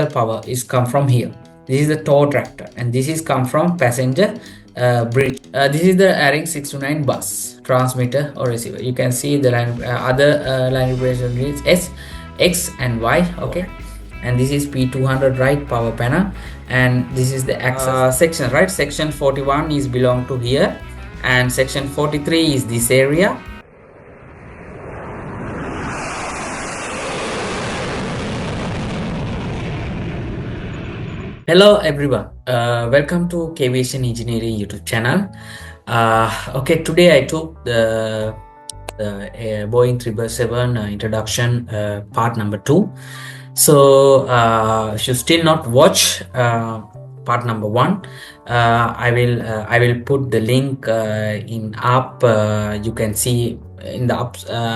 power is come from here. This is the tow tractor, and this is come from passenger bridge. This is the ARINC 629 bus transmitter or receiver. You can see the other line operation units S, X, and Y. Okay, and this is P200 right power panel, and this is the access section, right? Section 41 is belong to here, and section 43 is this area. Hello everyone, welcome to Kwation Engineering YouTube channel. Okay, today I took the Boeing 777 introduction part number 2. So if you still not watch part number 1, I will put the link in up. You can see in the up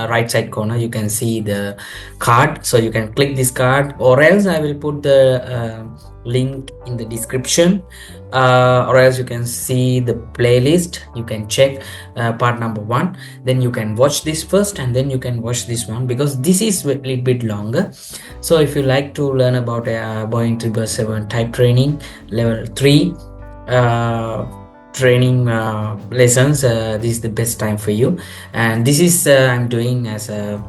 right side corner, you can see the card, so you can click this card, or else I will put the link in the description, or else you can see the playlist. You can check part number 1, then you can watch this first, and then you can watch this one, because this is a little bit longer. So if you like to learn about Boeing 777 type training level 3 training lessons, this is the best time for you. And this is I'm doing as a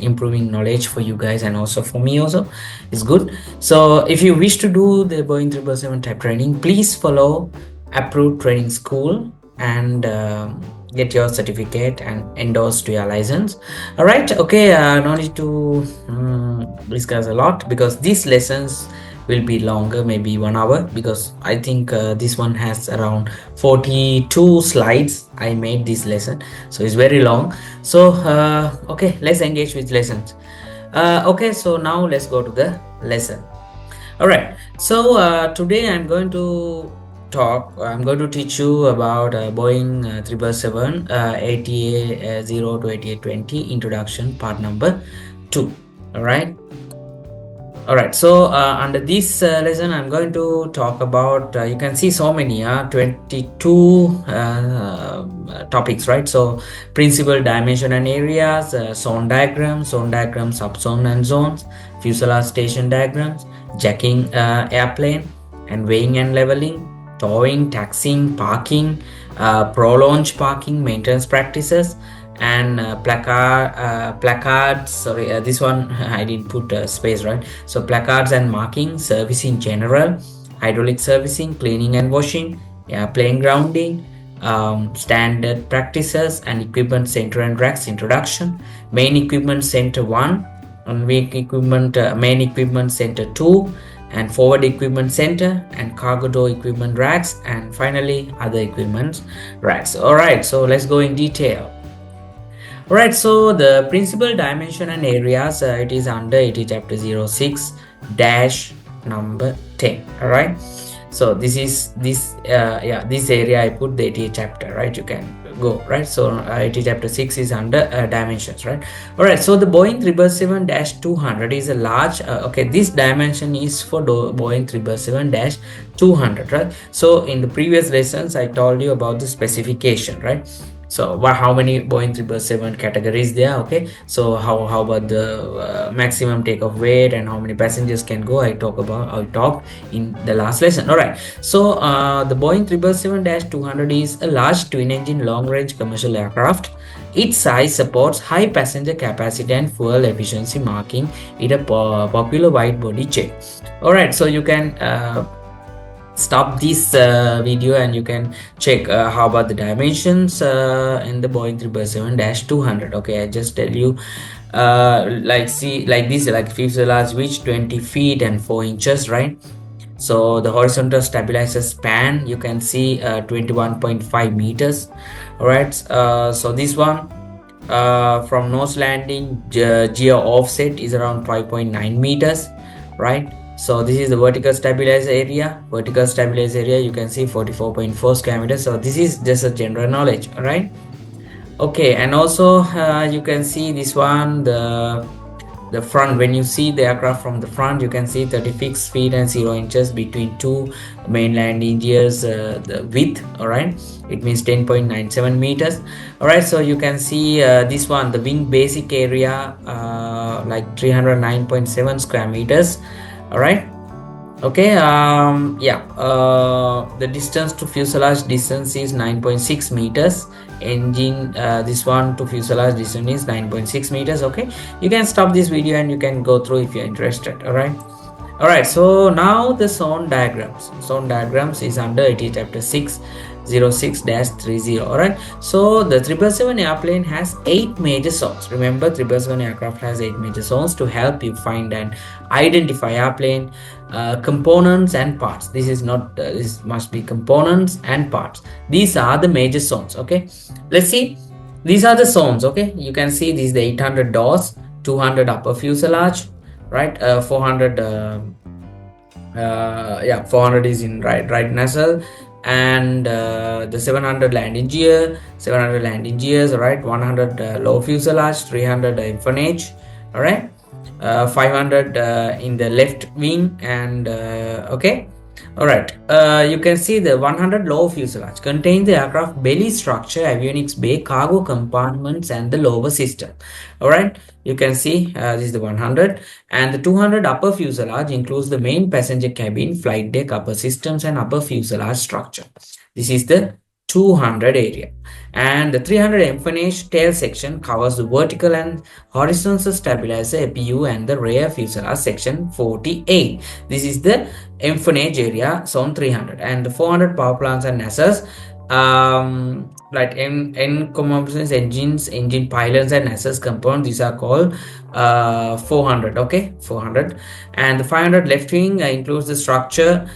improving knowledge for you guys, and also for me also is good. So if you wish to do the Boeing 777 type training, please follow approved training school and get your certificate and endorse to your license. All right, okay, no need to discuss a lot, because these lessons will be longer, maybe 1 hour, because I think this one has around 42 slides. I made this lesson, so it's very long. So okay, let's engage with lessons. Okay, so now let's go to the lesson. All right, so today I'm going to teach you about Boeing 777 ATA 0 to 8820 introduction part number 2. All right. Alright, so under this lesson I'm going to talk about, you can see so many 22 topics, right? So principal dimension and areas, zone diagrams, subzone and zones, fuselage station diagrams, jacking airplane, and weighing and leveling, towing, taxiing, parking, pro-launch parking, maintenance practices, and placards. Sorry, this one I didn't put space, right? So placards and marking, service in general, hydraulic servicing, cleaning and washing, airplane grounding, standard practices, and equipment center and racks introduction, main equipment center 1, and main equipment center 2, and forward equipment center, and cargo door equipment racks, and finally other equipment racks. All right, so let's go in detail. Alright, so the principal dimension and areas, it is under chapter 06 dash number 10. Alright, so this is this area I put the 80 chapter, right? You can go, right? So 80 chapter 6 is under dimensions, right? Alright, so the Boeing 777-200 is a large, okay, this dimension is for Boeing 777-200, right? So in the previous lessons I told you about the specification, right? So how many Boeing 777 categories there? Okay, so how about the maximum takeoff weight and how many passengers can go? I talked in the last lesson. All right, so the Boeing 777-200 is a large twin-engine long-range commercial aircraft. Its size supports high passenger capacity and fuel efficiency, marking it a popular wide-body jet. All right, so you can stop this video and you can check how about the dimensions in the Boeing 777-200. Okay, I just tell you like this, like fuselage width 20 feet and 4 inches, right? So the horizontal stabilizer span, you can see 21.5 meters. All right, so this one from nose landing geo offset is around 5.9 meters, right? So this is the vertical stabilizer area. You can see 44.4 square meters. So this is just a general knowledge, right? Okay, and also you can see this one, the front. When you see the aircraft from the front, you can see 36 feet and 0 inches between two main landing gears, the width. All right, it means 10.97 meters. All right, so you can see this one, the wing basic area, like 309.7 square meters. All right. Okay, yeah, the distance to fuselage distance is 9.6 meters. Engine, this one to fuselage distance is 9.6 meters. Okay, you can stop this video and you can go through if you're interested. All right, so now the zone diagrams. Zone diagrams is under it is chapter 606-30. All right, so the 777 airplane has 8 major zones. Remember, 777 aircraft has 8 major zones to help you find and identify airplane components and parts. This is not, this must be components and parts. These are the major zones. Okay, let's see. These are the zones. Okay, you can see these the 800 doors, 200 upper fuselage, right? 400 yeah, 400 is in right nacelle, and the 700 landing gear, 700 landing gears, right? 100 low fuselage, 300 empennage, all right? 500 in the left wing, and okay. All right, you can see the 100 low fuselage contains the aircraft belly structure, avionics bay, cargo compartments, and the lower system. All right, you can see this is the 100, and the 200 upper fuselage includes the main passenger cabin, flight deck, upper systems, and upper fuselage structure. This is the 200 area. And the 300 empennage tail section covers the vertical and horizontal stabilizer, APU, and the rear fuselage section 48. This is the empennage area, zone 300. And the 400 power plants and nacelles, like in components, engines, engine pylons, and nacelles components, these are called 400. Okay, 400. And the 500 left wing includes the structure,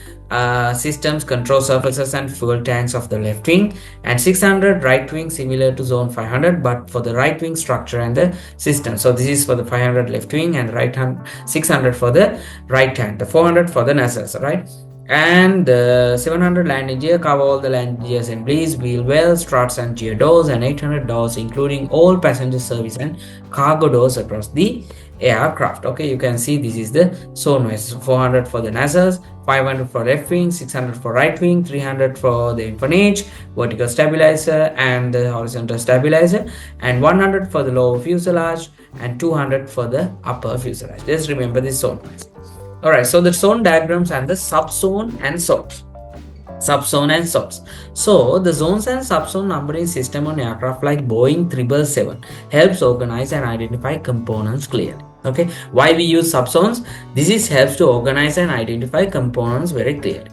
systems, control surfaces, and fuel tanks of the left wing. And 600 right wing, similar to zone 500, but for the right wing structure and the system. So this is for the 500 left wing, and right hand 600 for the right hand, the 400 for the nacelles, right? And the 700 landing gear cover all the landing gear assemblies, wheel wells, struts, and gear doors, and 800 doors including all passenger service and cargo doors across the aircraft. Okay, you can see this is the zone wise. 400 for the nacelles, 500 for left wing, 600 for right wing, 300 for the empennage, vertical stabilizer, and the horizontal stabilizer, and 100 for the lower fuselage, and 200 for the upper fuselage. Just remember this zone wise. All right, so the zone diagrams and the subzone and zones. Subzone and zones. So the zones and subzone numbering system on aircraft like Boeing 777 helps organize and identify components clearly. Okay, why we use subzones? This is helps to organize and identify components very clearly.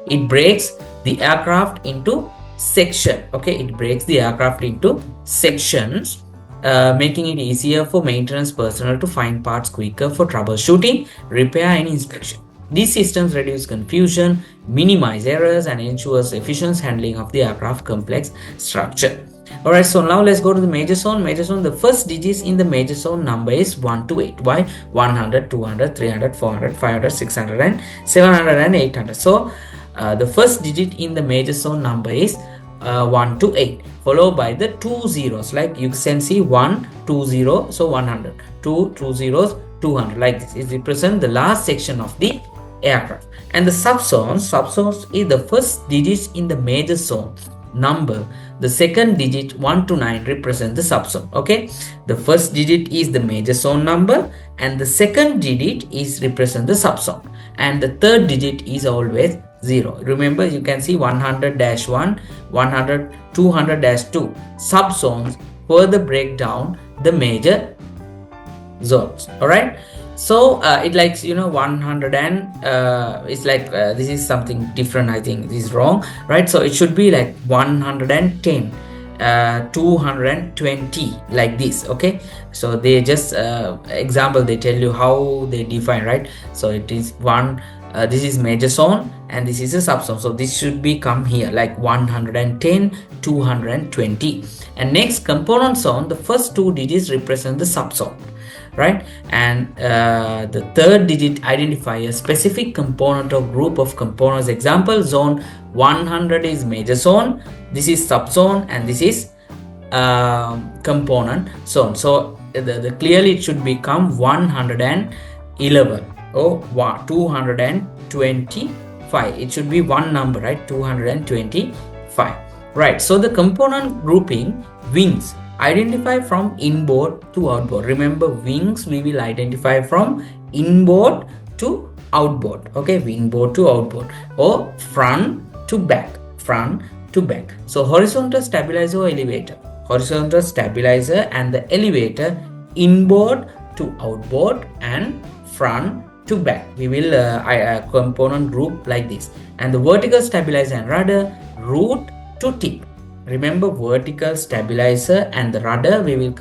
It breaks the aircraft into section. Okay, it breaks the aircraft into sections, making it easier for maintenance personnel to find parts quicker for troubleshooting, repair, and inspection. These systems reduce confusion, minimize errors, and ensures efficient handling of the aircraft complex structure. Alright, so now let's go to the major zone. Major zone, the first digits in the major zone number is 1 to 8. Why? 100, 200, 300, 400, 500, 600, and 700 and 800. So the first digit in the major zone number is 1 to 8, followed by the 2 zeros, like you can see 1 2 0, so 100, 2 2 zeros, 200, like this. It represents the last section of the aircraft. And the subzones is the first digits in the major zone number. The second digit 1 to 9 represent the subzone. Okay, the first digit is the major zone number, and the second digit is represent the subzone, and the third digit is always 0. Remember, you can see 100-1, 100, 200-2. Subzones further break down the major zones. All right, so it likes 100 and it's like this is something different. I think this is wrong, right? So it should be like 110, 220, like this. Okay, so they just example, they tell you how they define, right? So it is one, this is major zone and this is a subzone, so this should be come here like 110, 220. And next, component zone, the first two digits represent the subzone, right? And the third digit identify a specific component or group of components. Example, zone 100 is major zone, this is subzone, and this is component zone. So the clearly it should become 111 or 225. It should be one number, right? 225, right? So the component grouping, wings, identify from inboard to outboard. Remember, wings we will identify from inboard to outboard, okay, inboard to outboard, or front to back, front to back. So horizontal stabilizer or elevator, horizontal stabilizer and the elevator, inboard to outboard and front to back. We will component group like this. And the vertical stabilizer and rudder, root to tip. Remember, vertical stabilizer and the rudder we will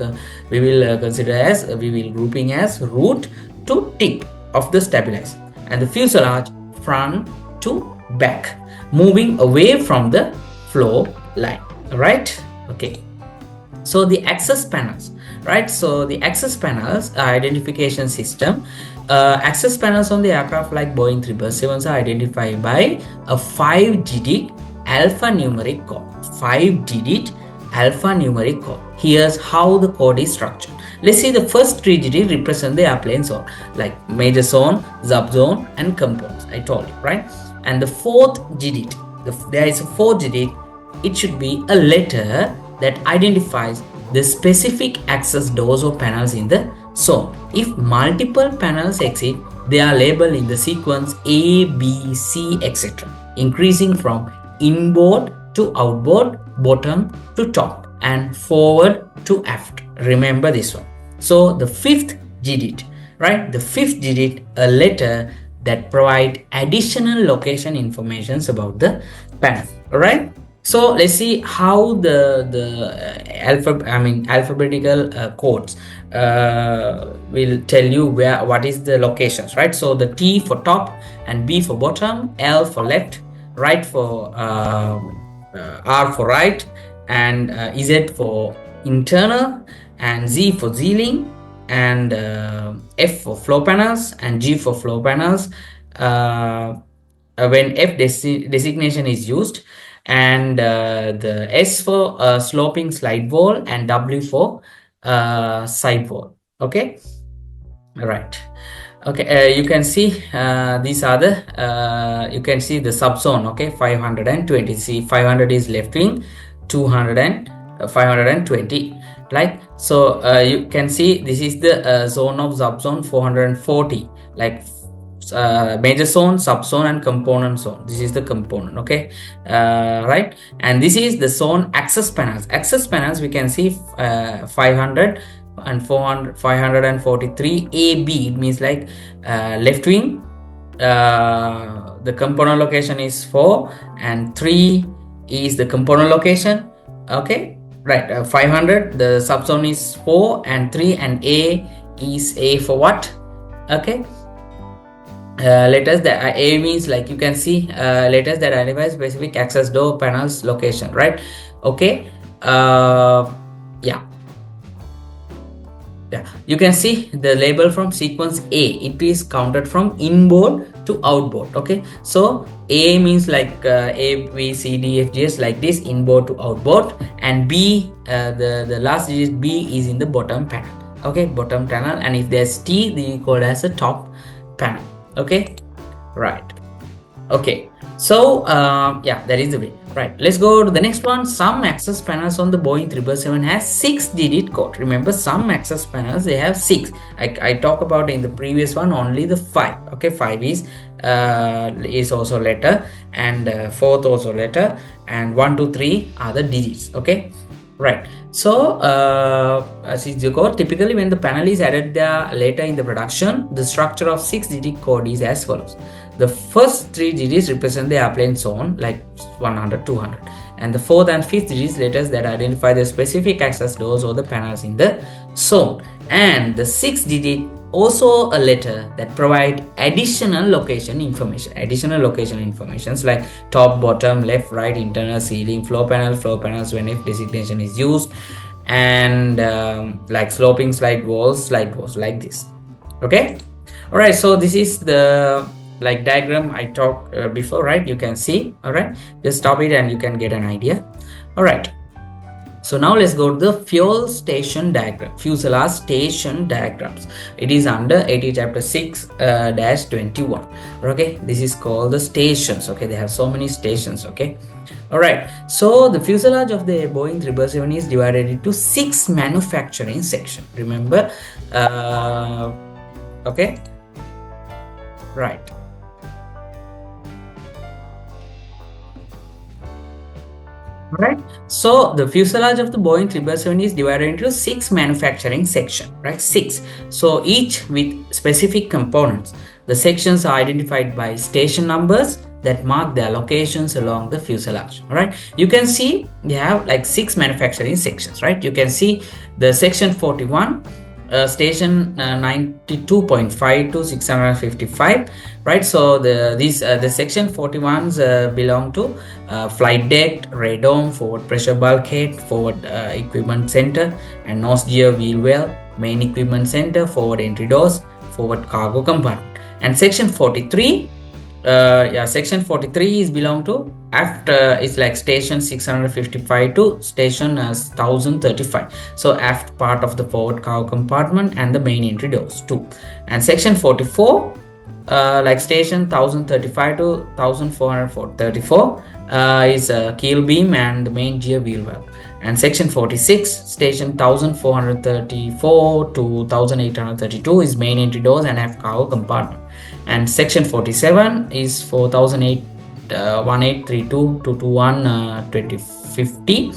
consider as, we will grouping as root to tip of the stabilizer, and the fuselage front to back, moving away from the floor line. Right? Okay. So the access panels, right? So the access panels identification system. Access panels on the aircraft like Boeing 777s are identified by a 5-digit alphanumeric code. 5-digit alphanumeric code. Here's how the code is structured. Let's see, the first 3 digits represent the airplane zone, like major zone, subzone, and components. I told you, right? And the 4th digit, there is a 4th digit. It should be a letter that identifies the specific access doors or panels in the zone. If multiple panels exist, they are labeled in the sequence A, B, C, etc., increasing from inboard to outboard, bottom to top, and forward to aft. Remember this one. So the 5th digit, right? The 5th digit, a letter that provide additional location informations about the panel. All right. So let's see how the alphabetical codes will tell you what is the locations, right? So the T for top and B for bottom, L for left, right for R for right, and Z for internal, and Z for Z-link, and F for floor panels, and G for floor panels when F designation is used, and the S for sloping slide wall, and W for side wall. Okay. All right. Okay, you can see these are the you can see the subzone. Okay, 520. See, 500 is left wing, 200 and 520. Like so, you can see this is the zone of subzone 440. Like major zone, subzone, and component zone. This is the component. Okay, right. And this is the zone access panels. Access panels we can see 500 and 400, 543 AB. It means like left wing. The component location is 4, and 3 is the component location. Okay, right. 500, the subzone is 4 and 3, and A is A for what? Okay. Letters that A means, like you can see, letters that identify specific access door panels location, right? Okay. Yeah, you can see the label from sequence A. It is counted from inboard to outboard. Okay, so A means like A, B, C, D, F, G, S, like this, inboard to outboard, and B, the last digit B is in the bottom panel. Okay, bottom panel, and if there's T, they call it as a top panel. Okay, right. Okay, so yeah, that is the way. Right, let's go to the next one. Some access panels on the Boeing 777 has 6-digit code. Remember, some access panels, they have 6. I talked about in the previous one only the 5. Okay, 5 is also letter, and 4th also letter, and 1, 2, 3 are the digits. Okay, right. So as is the code, typically when the panel is added there later in the production, the structure of 6-digit code is as follows. The first 3 digits represent the airplane zone, like 100, 200, and the 4th and 5th digits letters that identify the specific access doors or the panels in the zone, and the 6th digit also a letter that provide additional location information. Additional location informations like top, bottom, left, right, internal, ceiling, floor panels when if designation is used, and like sloping slide walls, like this. Okay. All right. So this is the like diagram I talked before, right? You can see. All right. Just stop it and you can get an idea. All right. So now let's go to the fuel station diagram, fuselage station diagrams. It is under 80 chapter 6-21. Okay, this is called the stations. Okay, they have so many stations. Okay, all right. So the fuselage of the Boeing 777 is divided into 6 manufacturing sections. Remember, okay, right. Right. So the fuselage of the Boeing 777 is divided into 6 manufacturing sections, right? 6. So each with specific components. The sections are identified by station numbers that mark their locations along the fuselage. Right. You can see they have like 6 manufacturing sections, right? You can see the section 41, station 92.5 to 655, right? So the section 41s belong to flight deck, radome, forward pressure bulkhead, forward equipment center, and nose gear wheel well, main equipment center, forward entry doors, forward cargo compartment. And section 43, section 43 is belong to aft, it's like station 655 to station 1035. So aft part of the forward cargo compartment and the main entry doors too. And section 44, like station 1035 to 1434, is a keel beam and the main gear wheel well. And section 46, station 1434 to 1832 is main entry doors and aft cargo compartment. And section 47 is 1832 to 2050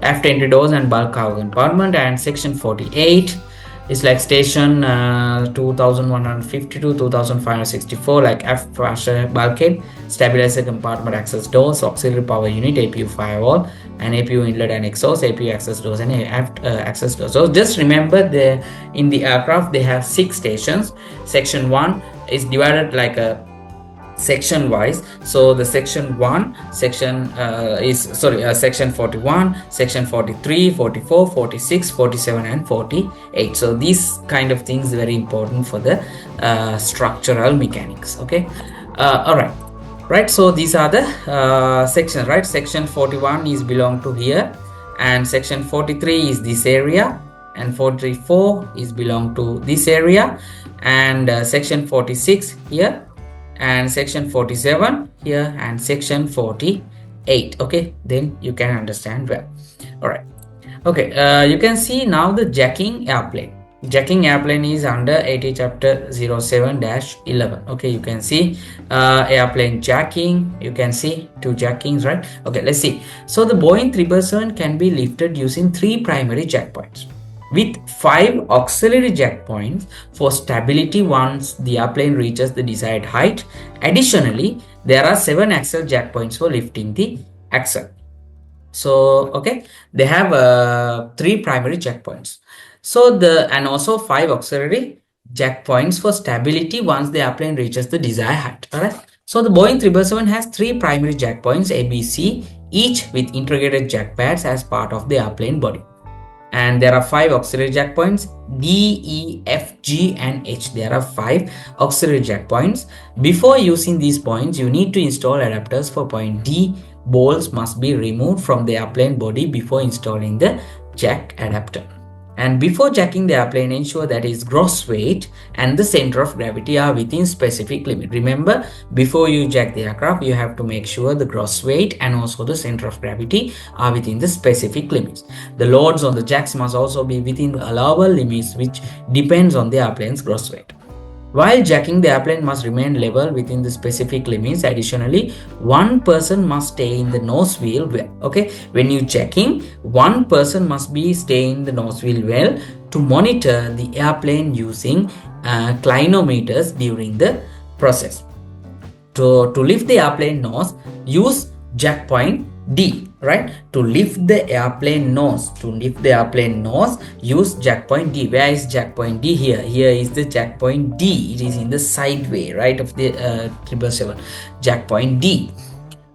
aft entry doors and bulk cargo compartment. And section 48 is like station 2150 to 2564, like aft pressure bulkhead, stabilizer compartment access doors, auxiliary power unit, APU firewall, and APU inlet and exhaust, APU access doors, and aft access doors. So just remember, in the aircraft they have 6 stations. Section 1 is divided like a section wise. So the section 1 section section 41, section 43, 44, 46, 47, and 48. So these kind of things very important for the structural mechanics. Okay. All right. Right. So these are the sections, right? Section 41 is belong to here, and section 43 is this area, and 44 is belong to this area, and section 46 here, and section 47 here, and section 48. Okay, then you can understand well. All right. Okay, you can see now the jacking airplane. Jacking airplane is under AT chapter 07-11. Okay, you can see airplane jacking. You can see 2 jackings, right? Okay, let's see. So the Boeing 777 can be lifted using 3 primary jack points with 5 auxiliary jack points for stability once the airplane reaches the desired height. Additionally, there are 7 axle jack points for lifting the axle. So okay, they have 3 primary jack points. So and also 5 auxiliary jack points for stability once the airplane reaches the desired height. Alright. So the Boeing 777 has 3 primary jack points A, B, C, each with integrated jack pads as part of the airplane body. And there are 5 auxiliary jack points D, E, F, G, and H. There are 5 auxiliary jack points. Before using these points, you need to install adapters for point D. Bolts must be removed from the airplane body before installing the jack adapter. And before jacking the airplane, ensure that its gross weight and the center of gravity are within specific limit. Remember, before you jack the aircraft, you have to make sure the gross weight and also the center of gravity are within the specific limits. The loads on the jacks must also be within the allowable limits, which depends on the airplane's gross weight. While jacking, the airplane must remain level within the specific limits. Additionally, one person must stay in the nose wheel well. Okay, when you jacking, one person must be stay in the nose wheel well to monitor the airplane using clinometers during the process. To lift the airplane nose, use jack point D, right? To lift the airplane nose, use jack point D. Where is jack point D? Here is the jack point D. It is in the side way, right, of the 777. Jack point D.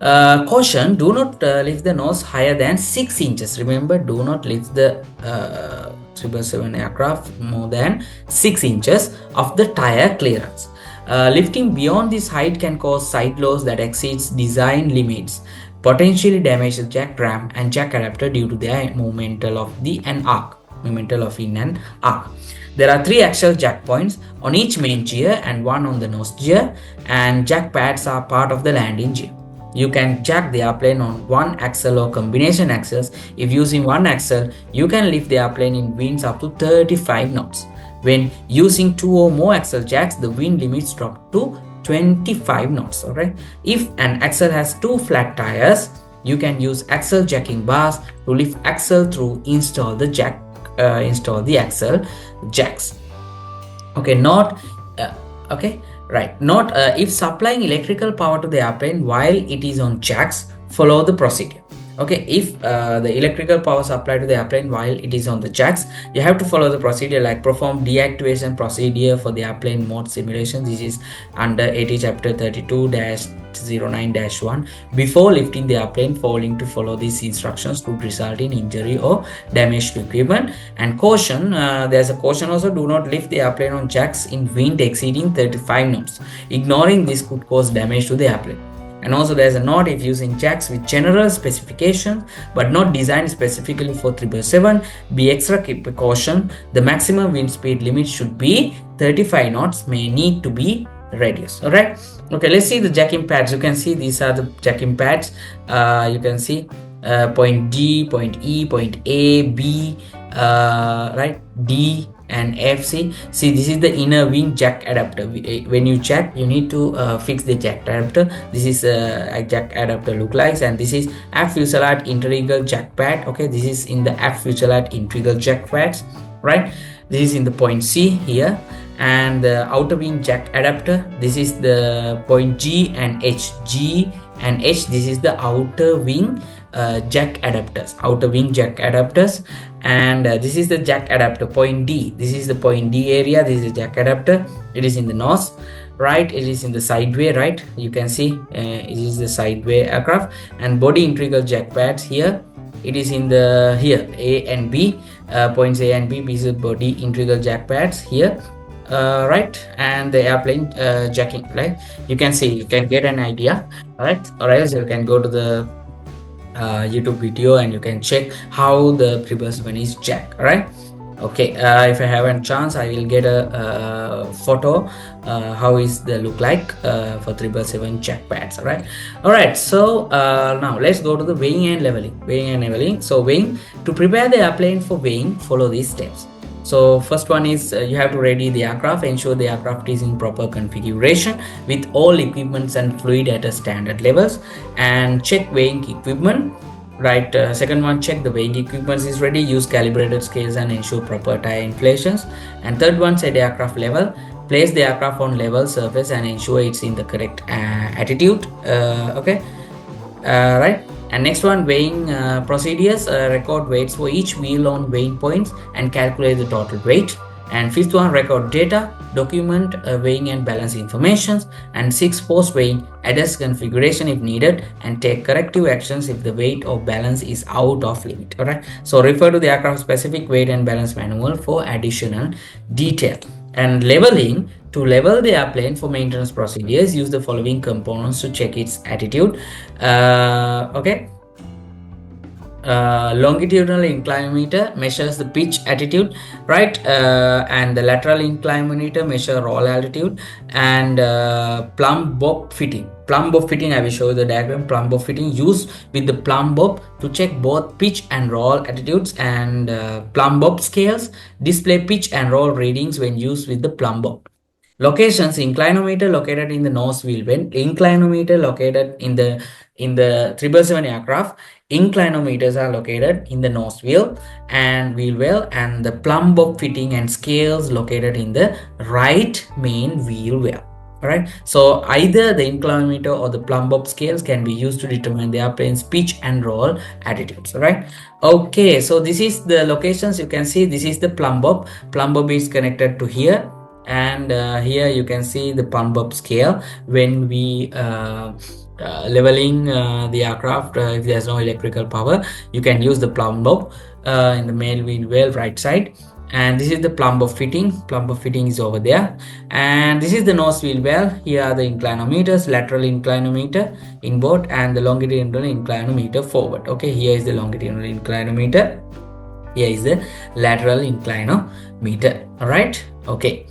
Caution, do not lift the nose higher than 6 inches. Remember, do not lift the 777 aircraft more than 6 inches of the tire clearance. Lifting beyond this height can cause side loads that exceeds design limits, potentially damage the jack ram and jack adapter due to their movemental of in and arc. There are 3 axial jack points on each main gear and 1 on the nose gear, and jack pads are part of the landing gear. You can jack the airplane on one axle or combination axles. If using one axle, you can lift the airplane in winds up to 35 knots. When using 2 or more axle jacks, the wind limits drop to 25 knots. Alright. If an axle has 2 flat tires, you can use axle jacking bars to lift axle through install the axle jacks. Okay, not okay, right, not if supplying electrical power to the airplane while it is on jacks, follow the procedure. Okay, if the electrical power supplied to the airplane while it is on the jacks, you have to follow the procedure like perform deactivation procedure for the airplane mode simulation. This is under AT chapter 32-09-1. Before lifting the airplane, failing to follow these instructions could result in injury or damage to equipment. And caution, there's a caution also: do not lift the airplane on jacks in wind exceeding 35 knots. Ignoring this could cause damage to the airplane. And also there's a note: if using jacks with general specifications but not designed specifically for 777, be extra caution. The maximum wind speed limit should be 35 knots, may need to be reduced. All right, okay, let's see the jacking pads. You can see these are the jacking pads. You can see point D, point E, point A, B, right, D and F. See, this is the inner wing jack adapter. When you jack, you need to fix the jack adapter. This is a jack adapter look like, and this is aft fuselage integral jack pad. Okay, this is in the aft fuselage integral jack pads, right? This is in the point C here. And the outer wing jack adapter, this is the point G and H. G and H, this is the outer wing jack adapters, and this is the jack adapter point D. This is the point D area. This is the jack adapter. It is in the nose, right? It is in the sideway, right? You can see it is the sideway aircraft. And body integral jack pads here, it is in the here A and B, points A and B. This is body integral jack pads here, right? And the airplane jacking, right? You can see, you can get an idea, right? Or else you can go to the YouTube video and you can check how the 777 is jacked, right? Okay, if I have a chance, I will get a photo how is the look like for 777 jack pads. All right, so now let's go to the weighing and leveling. So weighing, to prepare the airplane for weighing, follow these steps. So first one is you have to ready the aircraft. Ensure the aircraft is in proper configuration with all equipments and fluid at a standard levels, and check weighing equipment, right? Second one, check the weighing equipment is ready. Use calibrated scales and ensure proper tire inflations. And third one, set the aircraft level. Place the aircraft on level surface and ensure it's in the correct attitude. Okay, right. And next one, weighing procedures. Record weights for each wheel on weighing points and calculate the total weight. And fifth one, record data, document weighing and balance informations. And sixth, post weighing, adjust configuration if needed, and take corrective actions if the weight or balance is out of limit. All right, so refer to the aircraft specific weight and balance manual for additional detail. And leveling, to level the airplane for maintenance procedures, use the following components to check its attitude. Okay, longitudinal inclinometer measures the pitch attitude, right? And the lateral inclinometer measure roll altitude. And plumb bob fitting, I will show you the diagram. Plumb bob fitting, used with the plumb bob to check both pitch and roll attitudes. And plumb bob scales display pitch and roll readings when used with the plumb bob. Locations: inclinometer located in the nose wheel vent, inclinometer located in the 777 aircraft. Inclinometers are located in the nose wheel and wheel well, and the plumb bob fitting and scales located in the right main wheel well. All right, so either the inclinometer or the plumb bob scales can be used to determine the airplane's pitch and roll attitudes. All right, okay, so this is the locations. You can see this is the plumb bob. Plumb bob is connected to here. And here you can see the plumb bob scale. When we leveling the aircraft, if there's no electrical power, you can use the plumb bob in the main wheel well right side. And this is the plumb bob fitting. Plumb bob fitting is over there. And this is the nose wheel well. Here are the inclinometers, lateral inclinometer inboard and the longitudinal inclinometer forward. Okay, here is the longitudinal inclinometer, here is the lateral inclinometer. All right, okay.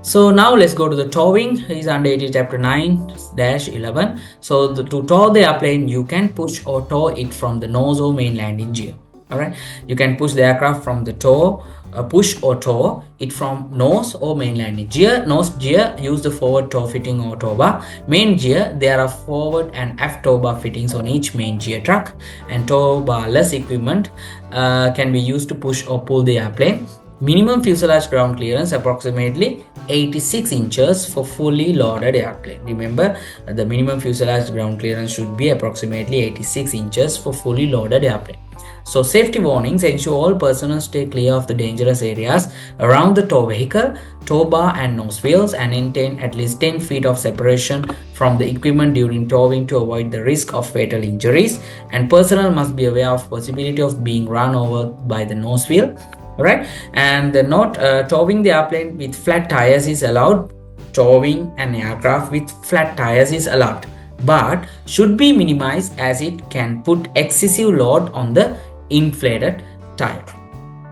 So now let's go to the towing. It is under AT chapter 9-11. So to tow the airplane, you can push or tow it from the nose or main landing gear. All right, you can push the aircraft from the tow push or tow it from nose or main landing gear. Nose gear use the forward tow fitting or tow bar. Main gear, there are forward and aft tow bar fittings on each main gear truck, and tow bar-less equipment can be used to push or pull the airplane. Minimum fuselage ground clearance approximately 86 inches for fully loaded airplane. Remember, the minimum fuselage ground clearance should be approximately 86 inches for fully loaded airplane. So safety warnings: ensure all personnel stay clear of the dangerous areas around the tow vehicle, tow bar and nose wheels, and maintain at least 10 feet of separation from the equipment during towing to avoid the risk of fatal injuries. And personnel must be aware of possibility of being run over by the nose wheel. Right, and the not towing the airplane with flat tires is allowed. Towing an aircraft with flat tires is allowed, but should be minimized as it can put excessive load on the inflated tire.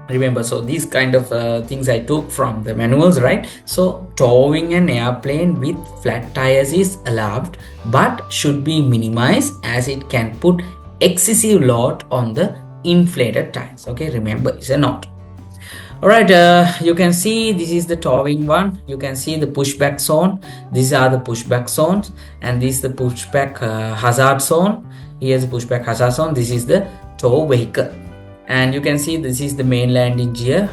Remember, so these kind of things I took from the manuals, right? So towing an airplane with flat tires is allowed, but should be minimized as it can put excessive load on the inflated tires. Okay, remember, it's a note. All right, you can see this is the towing one. You can see the pushback zone. These are the pushback zones, and this is the pushback hazard zone. Here's the pushback hazard zone. This is the tow vehicle, and you can see this is the main landing gear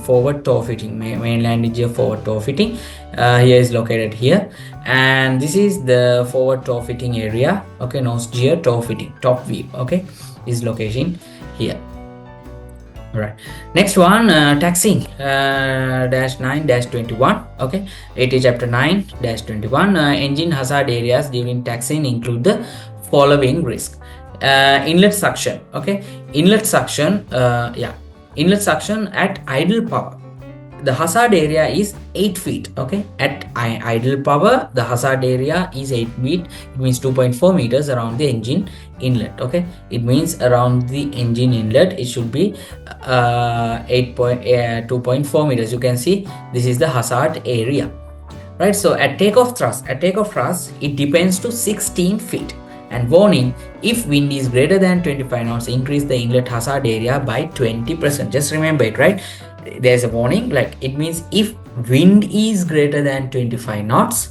forward tow fitting. Main landing gear forward tow fitting here is located here, and this is the forward tow fitting area. Okay, nose gear tow fitting top view. Okay, is location here. All right, next one, taxing -9-21. Okay, it is chapter 9-21. Engine hazard areas during taxing include the following risk. Inlet suction. Okay, inlet suction inlet suction at idle power. The hazard area is 8 feet. Okay, at idle power the hazard area is 8 feet. It means 2.4 meters around the engine inlet. Okay, it means around the engine inlet it should be 2.4 meters. You can see this is the hazard area, right? So at takeoff thrust it depends to 16 feet. And warning: if wind is greater than 25 knots, increase the inlet hazard area by 20%. Just remember it, right? There's a warning, like it means if wind is greater than 25 knots,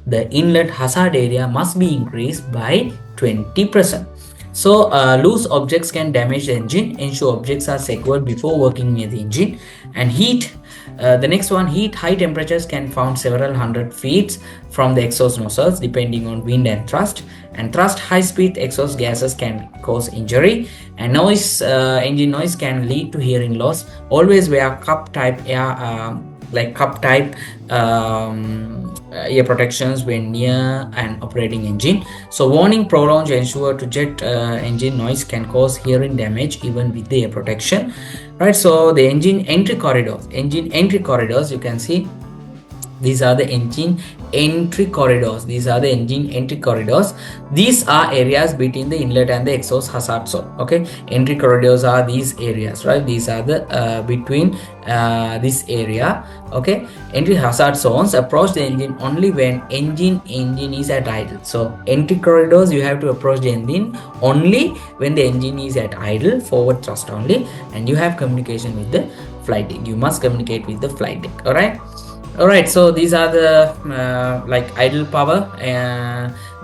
the inlet hazard area must be increased by 20%. So loose objects can damage the engine. Ensure objects are secured before working near the engine. And heat, the next one, heat. High temperatures can found several hundred feet from the exhaust nozzles depending on wind and thrust. And thrust, high speed exhaust gases can cause injury. And noise, engine noise can lead to hearing loss. Always wear cup type air ear protections when near an operating engine. So warning: prolonged ensure to jet engine noise can cause hearing damage even with the ear protection, right? So the engine entry corridors, you can see these are the engine entry corridors. These are areas between the inlet and the exhaust hazard zone. Okay, entry corridors are these areas, right? These are the between this area. Okay, entry hazard zones. Approach the engine only when engine is at idle. So entry corridors, you have to approach the engine only when the engine is at idle, forward thrust only, and you have communication with the flight deck. You must communicate with the flight deck. All right, so these are the like idle power.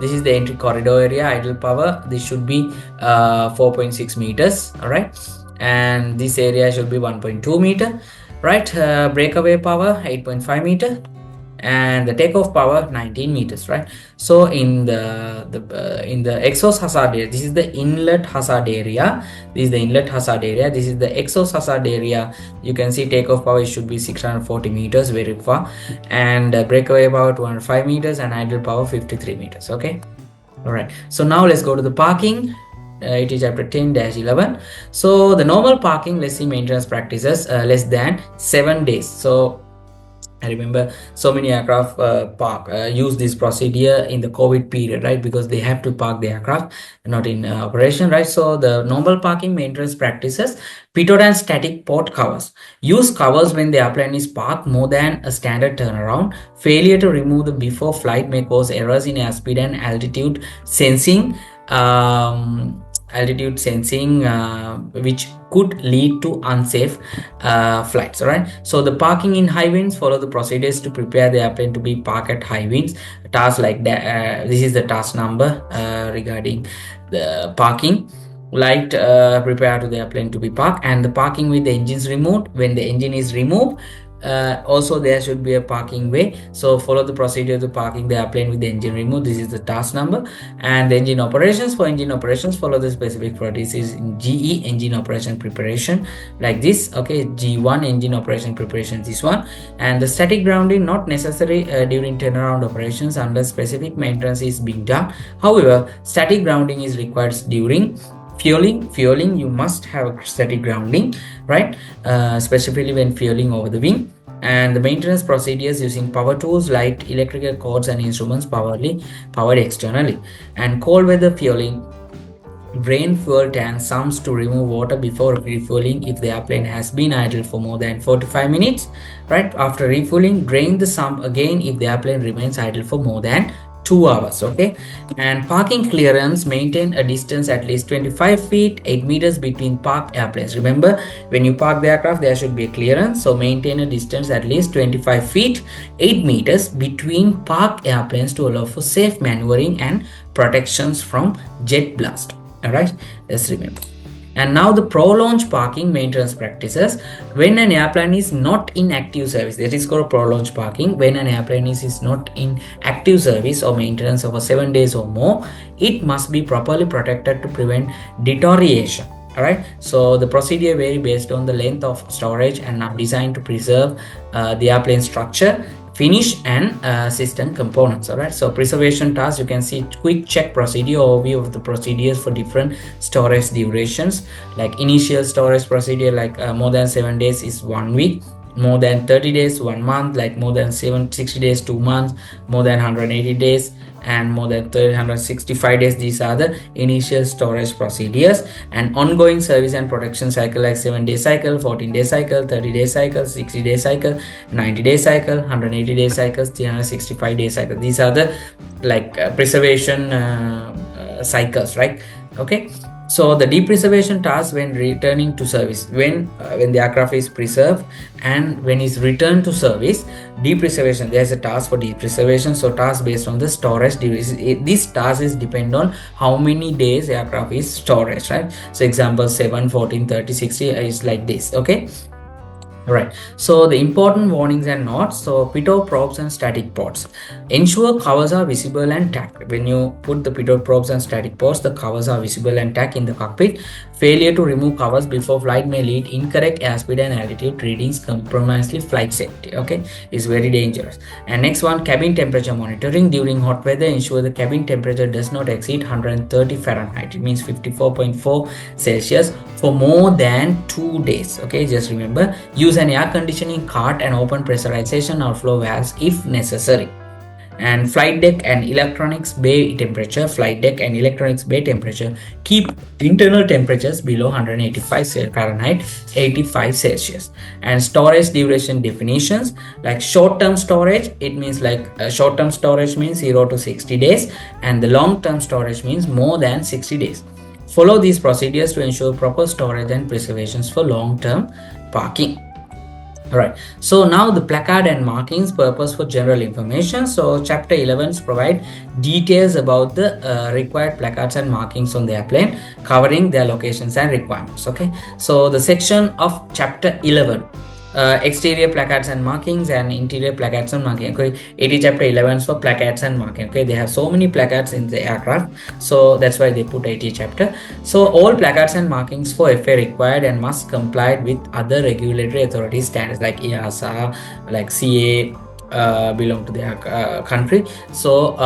This is the entry corridor area, idle power. This should be 4.6 meters. All right, and this area should be 1.2 meter, right? Breakaway power 8.5 meter, and the takeoff power 19 meters, right? So in the exhaust hazard area, this is the inlet hazard area. This is the inlet hazard area. This is the exhaust hazard area. You can see takeoff power should be 640 meters, very far, and breakaway power 205 meters, and idle power 53 meters. Okay, all right. So now let's go to the parking. It is chapter 10-11. So the normal parking, let's see maintenance practices less than 7 days. So I remember so many aircraft use this procedure in the COVID period, right? Because they have to park the aircraft not in operation, right? So the normal parking maintenance practices: pitot and static port covers. Use covers when the airplane is parked more than a standard turnaround. Failure to remove them before flight may cause errors in airspeed and altitude sensing. altitude sensing, which could lead to unsafe flights. All right. So the parking in high winds, follow the procedures to prepare the airplane to be parked at high winds. Task like that. This is the task number regarding the parking. Light prepare to the airplane to be parked, and the parking with the engines removed. When the engine is removed, also there should be a parking way. So follow the procedure to parking the airplane with the engine removed. This is the task number. And the engine operations, for engine operations, follow the specific procedures in GE, engine operation preparation, like this. Okay, G1, engine operation preparation, this one. And the static grounding, not necessary during turnaround operations unless specific maintenance is being done. However, static grounding is required during fueling. You must have static grounding, right? Specifically when fueling over the wing. And the maintenance procedures using power tools, light electrical cords and instruments powered externally. And cold weather fueling, drain fuel tank sumps to remove water before refueling if the airplane has been idle for more than 45 minutes. Right after refueling, drain the sump again if the airplane remains idle for more than 2 hours. Okay. And parking clearance, maintain a distance at least 25 feet 8 meters between parked airplanes. Remember, when you park the aircraft, there should be a clearance, so maintain a distance at least 25 feet 8 meters between parked airplanes to allow for safe maneuvering and protections from jet blast. All right, let's remember. And now the pro-launch parking maintenance practices. When an airplane is not in active service, that is called pro-launch parking. When an airplane is not in active service or maintenance over 7 days or more, it must be properly protected to prevent deterioration. All right, so the procedure vary based on the length of storage and are designed to preserve the airplane structure, finish and system components. All right, so preservation task, you can see quick check procedure overview of the procedures for different storage durations. Like initial storage procedure, like more than 7 days is 1 week, more than 30 days 1 month, like more than 60 days 2 months, more than 180 days and more than 365 days. These are the initial storage procedures. And ongoing service and protection cycle, like 7-day cycle, 14-day cycle, 30-day cycle, 60-day cycle, 90-day cycle, 180-day cycles, 365-day cycle. These are the like preservation cycles, right? Okay. So the depreservation task when returning to service, when the aircraft is preserved and when it's returned to service, depreservation, there's a task for depreservation. So task based on the storage. This task is depend on how many days aircraft is storage, right? So example 7, 14, 30, 60 is like this. Okay. Right, so the important warnings and notes. So pitot probes and static ports, ensure covers are visible and tacked. When you put the pitot probes and static ports, the covers are visible and tacked in the cockpit. Failure to remove covers before flight may lead incorrect airspeed and altitude readings, compromising flight safety. Okay, is very dangerous. And next one, cabin temperature monitoring. During hot weather, ensure the cabin temperature does not exceed 130 Fahrenheit. It means 54.4 Celsius for more than 2 days. Okay, just remember, use an air conditioning cart and open pressurization outflow valves if necessary. And flight deck and electronics bay temperature, keep internal temperatures below 185 Fahrenheit, 85 Celsius. And storage duration definitions, like short-term storage, it means like short-term storage means 0 to 60 days, and the long-term storage means more than 60 days. Follow these procedures to ensure proper storage and preservations for long-term parking. Alright, so now the placard and markings, purpose for general information. So chapter 11 provide details about the required placards and markings on the airplane, covering their locations and requirements. Okay, so the section of chapter 11, exterior placards and markings and interior placards and marking. Okay, it is chapter 11 for placards and marking. Okay, they have so many placards in the aircraft, so that's why they put 80 chapter. So all placards and markings for FA required and must comply with other regulatory authority standards like EASA, like CA, belong to their country. So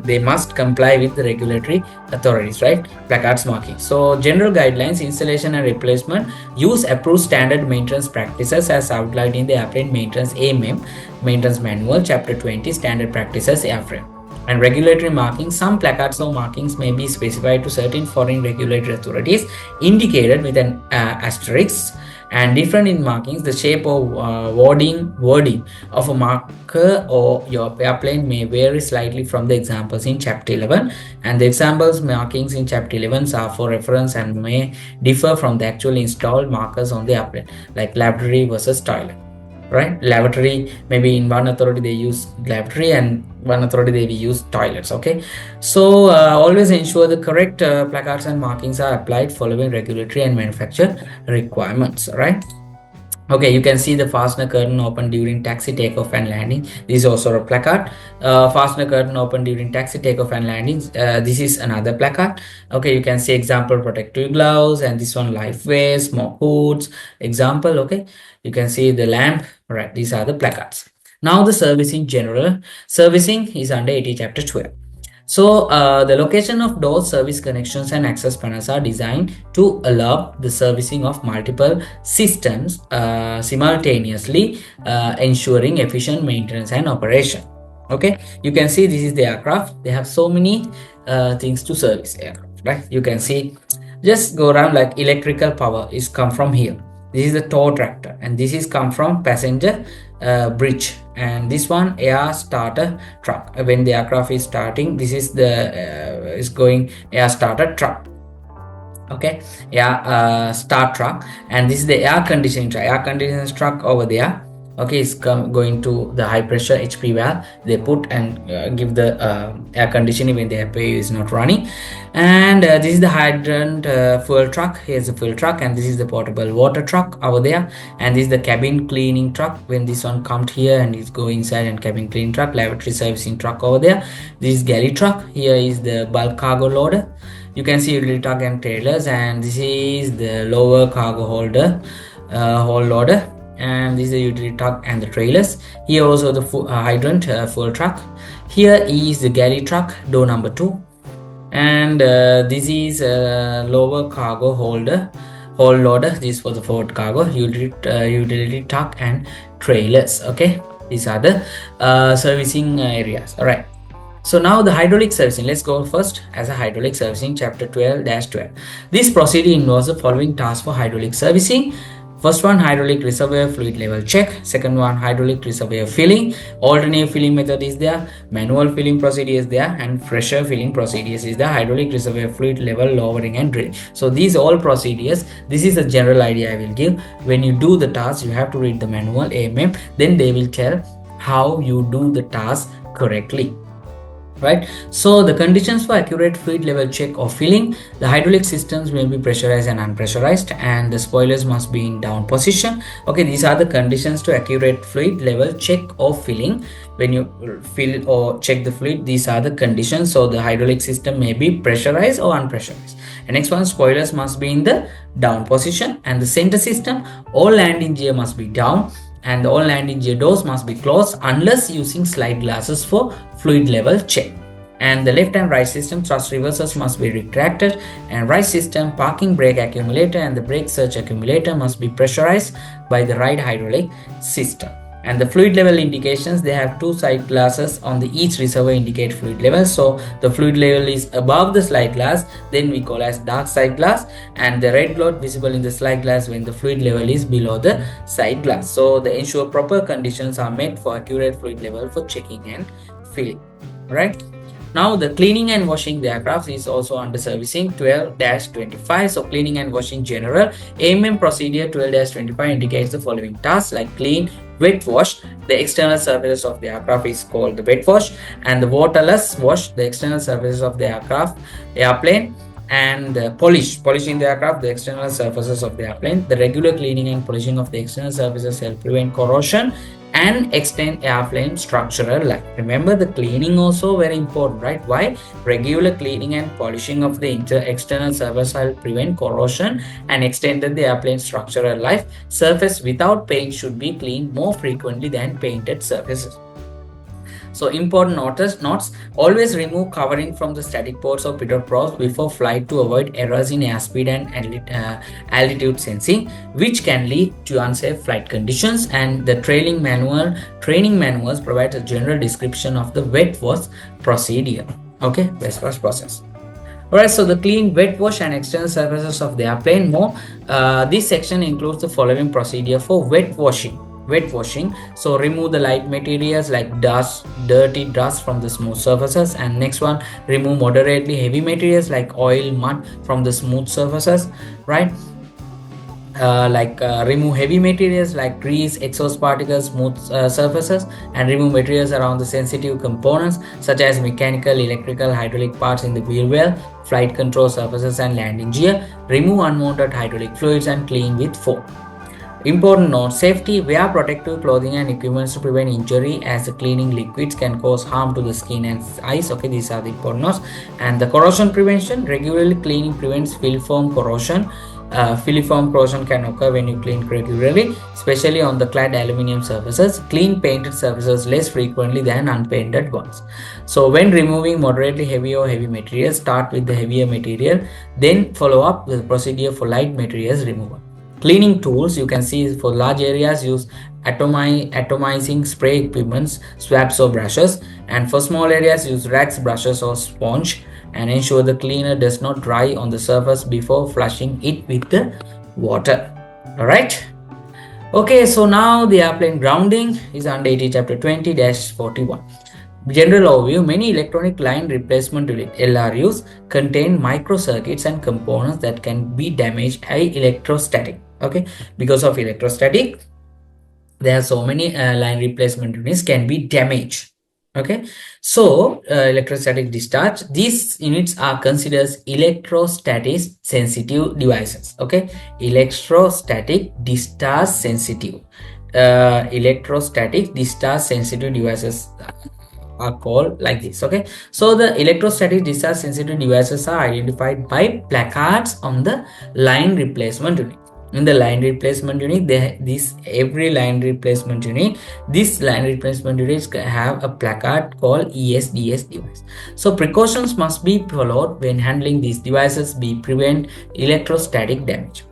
they must comply with the regulatory authorities, right? Placards marking. So general guidelines, installation and replacement, use approved standard maintenance practices as outlined in the airplane maintenance AMM maintenance manual, chapter 20, standard practices airframe. And regulatory markings, some placards or markings may be specified to certain foreign regulatory authorities indicated with an asterisk. And different in markings, the shape of wording of a marker or your airplane may vary slightly from the examples in chapter 11, and the examples markings in chapter 11 are for reference and may differ from the actual installed markers on the airplane, like lavatory versus toilet. Right, lavatory, maybe in one authority they use lavatory and one authority they use toilets. Okay, so always ensure the correct placards and markings are applied following regulatory and manufacturer requirements. Right. Okay, you can see the fastener curtain open during taxi takeoff and landing. This is also a placard. Fastener curtain open during taxi takeoff and landing. This is another placard. Okay, you can see example protective gloves, and this one life vests, smoke hoods. Example. Okay, you can see the lamp. Right, these are the placards. Now the servicing general. Servicing is under AT chapter 12. So the location of doors, service connections and access panels are designed to allow the servicing of multiple systems simultaneously, ensuring efficient maintenance and operation. Okay, you can see this is the aircraft. They have so many things to service aircraft, right? You can see, just go around, like electrical power is come from here. This is the tow tractor, and this is come from passenger bridge, and this one air starter truck. When the aircraft is starting, this is the is going air starter truck. Okay, start truck, and this is the air conditioning truck over there. Okay, it's going to the high pressure HP valve they put and give the air conditioning when the FAU is not running. And this is the hydrant fuel truck. Here's the fuel truck, and this is the portable water truck over there, and this is the cabin cleaning truck. When this one comes here and it's go inside, and cabin cleaning truck, lavatory servicing truck over there. This is galley truck. Here is the bulk cargo loader. You can see utility truck and trailers, and this is the lower cargo holder hold loader, and this is the utility truck and the trailers. Here also the hydrant fuel truck. Here is the galley truck, door number 2, and this is lower cargo hold loader. This is for the forward cargo, utility truck and trailers. Okay, these are the servicing areas. All right. So now the hydraulic servicing. Let's go first as a hydraulic servicing, chapter 12-12. This procedure involves the following tasks for hydraulic servicing. First one, hydraulic reservoir fluid level check. Second one, hydraulic reservoir filling. Alternate filling method is there. Manual filling procedure is there, and pressure filling procedures is the hydraulic reservoir fluid level lowering and drilling. So these all procedures. This is a general idea I will give. When you do the task, you have to read the manual AMM. Then they will tell how you do the task correctly. Right, so the conditions for accurate fluid level check or filling: the hydraulic systems may be pressurized and unpressurized, and the spoilers must be in down position. Okay, these are the conditions to accurate fluid level check or filling. When you fill or check the fluid, these are the conditions. So the hydraulic system may be pressurized or unpressurized. And next one, spoilers must be in the down position, and the center system, all landing gear must be down, and all landing gear doors must be closed unless using slide glasses for fluid level check. And the left and right system thrust reversers must be retracted, and right system parking brake accumulator and the brake surge accumulator must be pressurized by the right hydraulic system. And the fluid level indications, they have 2 side glasses on the each reservoir indicate fluid level. So the fluid level is above the slide glass, then we call as dark side glass, and the red dot visible in the slide glass when the fluid level is below the side glass. So the ensure proper conditions are met for accurate fluid level for checking and filling. Right. Now the cleaning and washing the aircraft is also under servicing 12-25. So cleaning and washing general. AMM procedure 12-25 indicates the following tasks like clean, wet wash. The external surfaces of the aircraft is called the wet wash, and the waterless wash the external surfaces of the airplane, and polishing the aircraft, the external surfaces of the airplane. The regular cleaning and polishing of the external surfaces help prevent corrosion and extend airplane structural life. Remember, the cleaning also very important, right? Why? Regular cleaning and polishing of the external surface will prevent corrosion and extend the airplane structural life. Surface without paint should be cleaned more frequently than painted surfaces. So important notes, always remove covering from the static ports or pitot props before flight to avoid errors in airspeed and altitude sensing, which can lead to unsafe flight conditions. And the training manuals provide a general description of the wet wash procedure. Okay, wet wash process. Alright, so the clean, wet wash and external surfaces of the airplane. More, this section includes the following procedure for wet washing. Wet washing. So remove the light materials like dust, dirty dust from the smooth surfaces, and next one, remove moderately heavy materials like oil, mud from the smooth surfaces, right? Remove heavy materials like grease, exhaust particles, smooth surfaces, and remove materials around the sensitive components such as mechanical, electrical, hydraulic parts in the wheel well, flight control surfaces, and landing gear. Remove unwanted hydraulic fluids and clean with foam. Important note: safety. Wear protective clothing and equipment to prevent injury, as the cleaning liquids can cause harm to the skin and eyes. Okay, these are the important notes. And the corrosion prevention: regularly cleaning prevents filiform corrosion. Filiform corrosion can occur when you clean regularly, especially on the clad aluminum surfaces. Clean painted surfaces less frequently than unpainted ones. So when removing moderately heavy or heavy materials, start with the heavier material, then follow up with the procedure for light materials removal. Cleaning tools, you can see for large areas use atomizing spray equipments, swabs or brushes, and for small areas use rags, brushes or sponge, and ensure the cleaner does not dry on the surface before flushing it with the water. Alright. Okay, so now the airplane grounding is under AT chapter 20-41. General overview: many electronic line replacement unit (LRUs) contain microcircuits and components that can be damaged by electrostatic. Okay, because of electrostatic, there are so many line replacement units can be damaged. Okay, so electrostatic discharge, these units are considered electrostatic sensitive devices. Okay, electrostatic discharge sensitive electrostatic discharge sensitive devices are called like this. Okay, so the electrostatic discharge sensitive devices are identified by placards on the line replacement unit. In the line replacement unit, every line replacement unit, this line replacement units have a placard called ESDS device. So precautions must be followed when handling these devices to prevent electrostatic damage.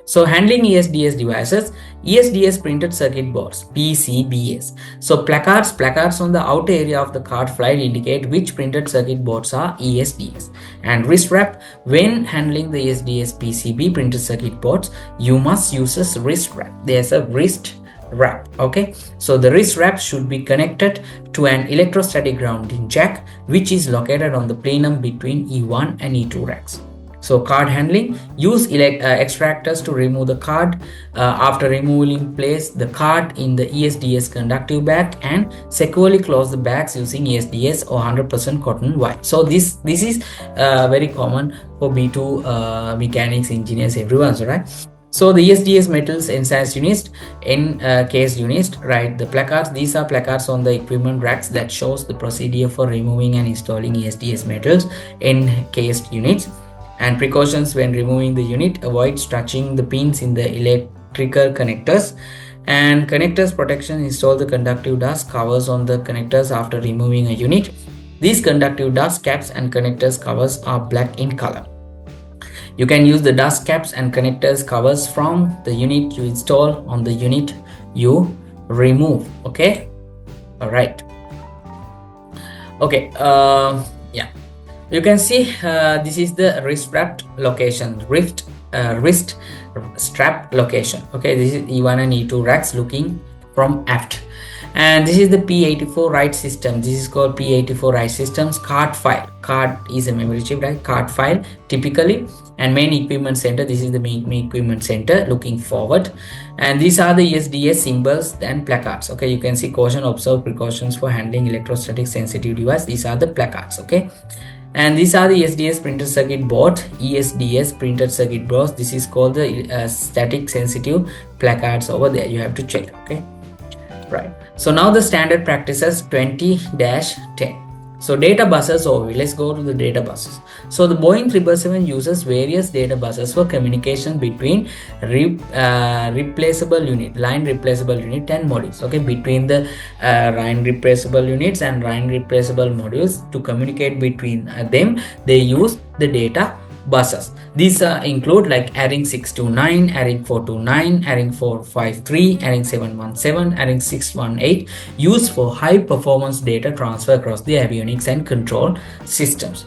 So handling ESDS devices: ESDS printed circuit boards, PCBs. So placards on the outer area of the card flight indicate which printed circuit boards are ESDS. And wrist wrap: when handling the ESDS PCB printed circuit boards, you must use a wrist wrap. There's a wrist wrap. Okay, so the wrist wrap should be connected to an electrostatic grounding jack, which is located on the plenum between E1 and E2 racks. So card handling: use extractors to remove the card. After removing, place the card in the ESDS conductive bag and securely close the bags using ESDS or 100% cotton wire. So this is very common for B2 mechanics, engineers, everyone, right? So the ESDS metals encased units, case units, right? The placards, these are placards on the equipment racks that shows the procedure for removing and installing ESDS metals encased units. And precautions when removing the unit: avoid touching the pins in the electrical connectors. And connectors protection: install the conductive dust covers on the connectors after removing a unit. These conductive dust caps and connectors covers are black in color. You can use the dust caps and connectors covers from the unit you install on the unit you remove. Okay, all right. Okay, yeah, you can see this is the wrist wrap location, wrist strap location. Okay, this is E1 and E2 racks looking from aft. And this is the P84 write system. This is called P84 write systems. Card file. Card is a memory chip, right? Card file typically. And main equipment center. This is the main equipment center looking forward. And these are the ESDS symbols and placards. Okay, you can see caution: observe precautions for handling electrostatic sensitive device. These are the placards. Okay. And these are the ESDS printed circuit board, ESDS printed circuit boards. This is called the static sensitive placards over there. You have to check. Okay, right. So now the standard practices 20-10. So data buses overview. Let's go to the data buses. So the Boeing 777 uses various data buses for communication between replaceable unit, line replaceable unit and modules. Okay, between the line replaceable units and line replaceable modules, to communicate between them, they use the data buses. These include like ARINC 629, ARINC 429, ARINC 453, ARINC 717, ARINC 618, used for high performance data transfer across the avionics and control systems.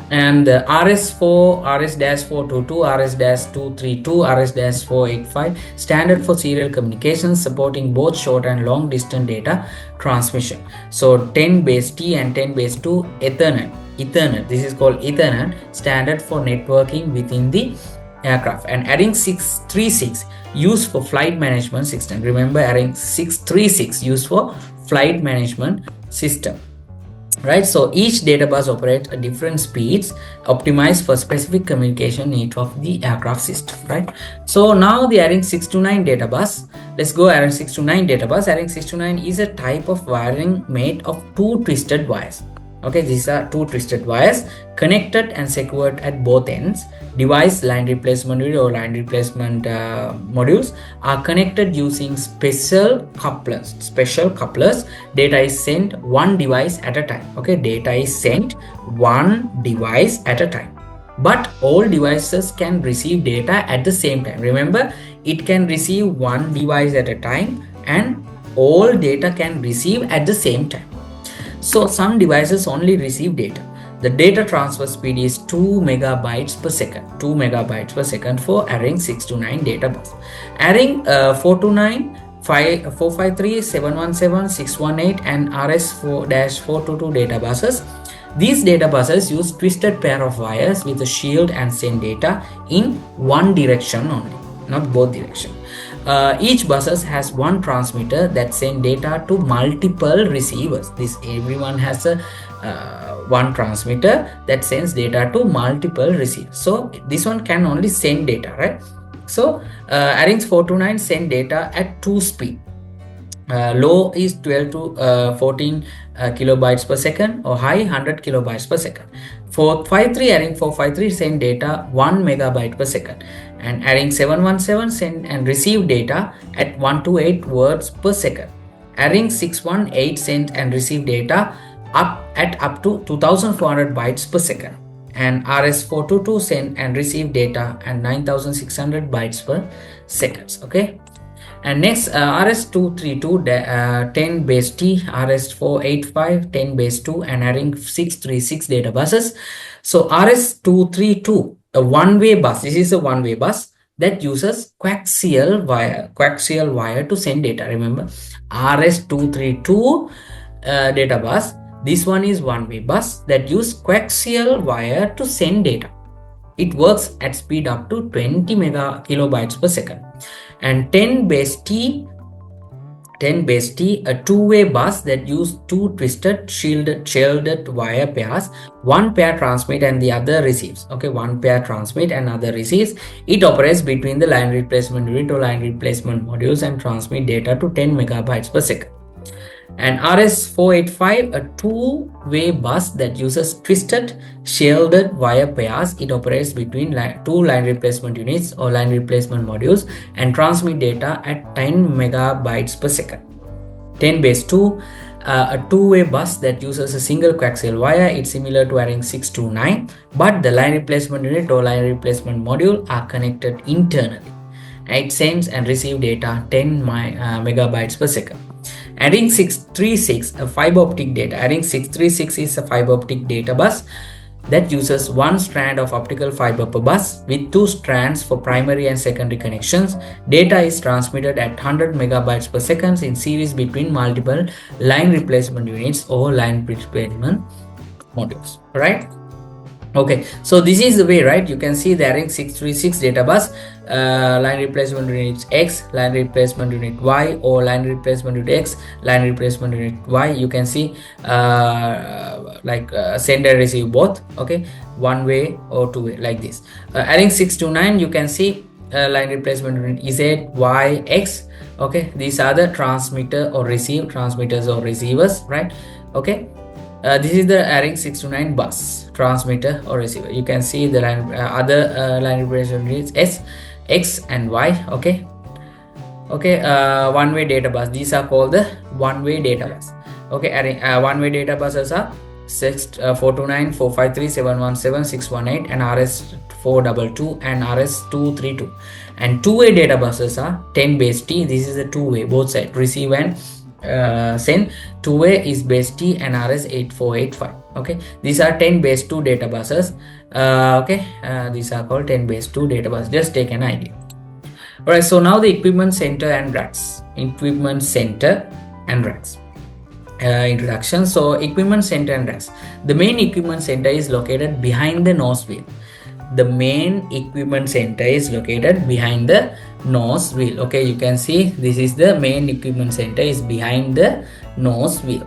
And RS4, RS-422, RS-232, RS-485 standard for serial communications supporting both short and long distance data transmission. So 10 base T and 10 base 2 Ethernet, this is called Ethernet standard for networking within the aircraft. And adding 636 used for flight management system. Remember, adding 636 used for flight management system. Right, so each data bus operates at different speeds optimized for specific communication need of the aircraft system. Right, so now the ARINC 629 data bus, let's go. ARINC 629 data bus. ARINC 629 is a type of wiring made of two twisted wires. Okay, these are two twisted wires connected and secured at both ends. Device line replacement or line replacement modules are connected using special couplers. Data is sent one device at a time. Okay, data is sent one device at a time, but all devices can receive data at the same time. Remember, it can receive one device at a time and all data can receive at the same time. So some devices only receive data. The data transfer speed is 2 megabytes per second. 2 megabytes per second for ARINC 629 data bus. ARINC 429, 453, 717, 618 and RS4-422 data buses. These data buses use twisted pair of wires with a shield and send data in one direction only, not both directions. Each buses has one transmitter that send data to multiple receivers. This everyone has a one transmitter that sends data to multiple receivers. So this one can only send data, right? So ARINC 429 send data at two speed. Low is 12 to 14 kilobytes per second, or high 100 kilobytes per second. 453 ARINC 453 send data 1 megabyte per second, and ARINC 717 send and receive data at 128 words per second. ARINC 618 send and receive data up to 2400 bytes per second, and RS422 send and receive data at 9600 bytes per second. Okay. And next, RS232 10 base T, RS485 10 base 2 and ARINC 636 data buses. So RS232, a one-way bus. This is a one-way bus that uses coaxial wire to send data. Remember, RS232 data bus. This one is one-way bus that uses coaxial wire to send data. It works at speed up to 20 kilobytes per second. And 10 base T, a two-way bus that uses two twisted shielded wire pairs. One pair transmit and the other receives. Okay, one pair transmit and other receives. It operates between the line replacement unit or line replacement modules and transmit data to 10 megabytes per second. And RS485, a two-way bus that uses twisted shielded wire pairs. It operates between two line replacement units or line replacement modules and transmit data at 10 megabytes per second. 10 base 2, a two-way bus that uses a single coaxial wire. It's similar to ARINC 629, but the line replacement unit or line replacement module are connected internally. It sends and receives data 10 megabytes per second. ARINC 636, a fiber optic data. ARINC 636 is a fiber optic data bus that uses one strand of optical fiber per bus with two strands for primary and secondary connections. Data is transmitted at 100 megabytes per second in series between multiple line replacement units or line replacement modules. Right? Okay, so this is the way, right? You can see the ARINC 636 data bus, line replacement unit X, line replacement unit Y, or line replacement unit X, line replacement unit Y. You can see send and receive both. Okay, one way or two way, like this. ARINC 629, you can see line replacement unit Z, Y, X. Okay, these are the transmitter or transmitters or receivers, right? Okay. This is the ARINC 629 bus, transmitter or receiver. You can see the other line replacement units S, X and Y. Okay, one-way data bus. These are called the one-way data bus. Okay, one-way data buses are 429, 453, 717, 618 and RS422 and RS232. And two-way data buses are 10 base T. This is a two-way, both sides, receive and send. Two-way is base T and RS8485. Okay, these are 10 base 2 data buses. These are called 10 base 2 data buses. Just take an idea. All right, so now the equipment center and racks. Equipment center and racks. Introduction. So equipment center and racks. The main equipment center is located behind the nose wheel. The main equipment center is located behind the nose wheel. Okay, you can see this is the main equipment center is behind the nose wheel.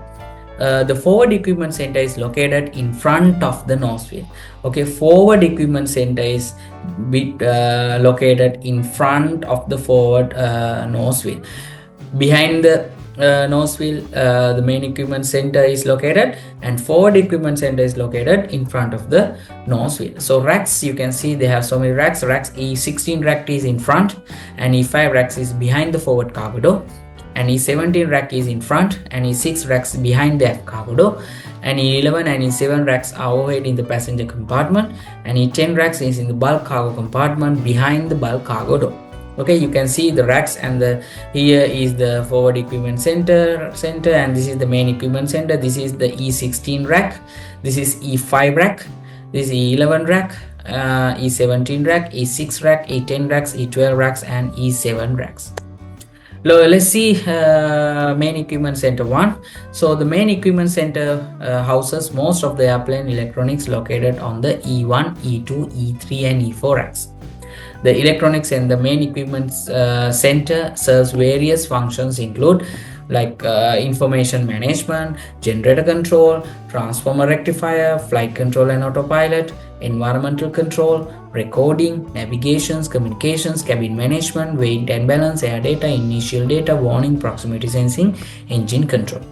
The forward equipment center is located in front of the nose wheel. Okay, forward equipment center is located in front of the forward nose wheel. Behind the nose wheel, the main equipment center is located, and forward equipment center is located in front of the nose wheel. So racks, you can see they have so many racks. Racks E16 rack is in front, and E5 racks is behind the forward cargo door, and E17 rack is in front, and E6 racks behind the cargo door, and E11 and E7 racks are overhead in the passenger compartment, and E10 racks is in the bulk cargo compartment behind the bulk cargo door. Okay, you can see the racks, and here is the forward equipment center, and this is the main equipment center. This is the E16 rack, this is E5 rack, this is E11 rack, E17 rack, E6 rack, E10 racks, E12 racks, and E7 racks. Let's see main equipment center 1. So the main equipment center houses most of the airplane electronics located on the E1, E2, E3, and E4 racks. The electronics in the main equipment center serves various functions, include like information management, generator control, transformer rectifier, flight control and autopilot, environmental control, recording, navigations, communications, cabin management, weight and balance, air data, initial data, warning, proximity sensing, engine control.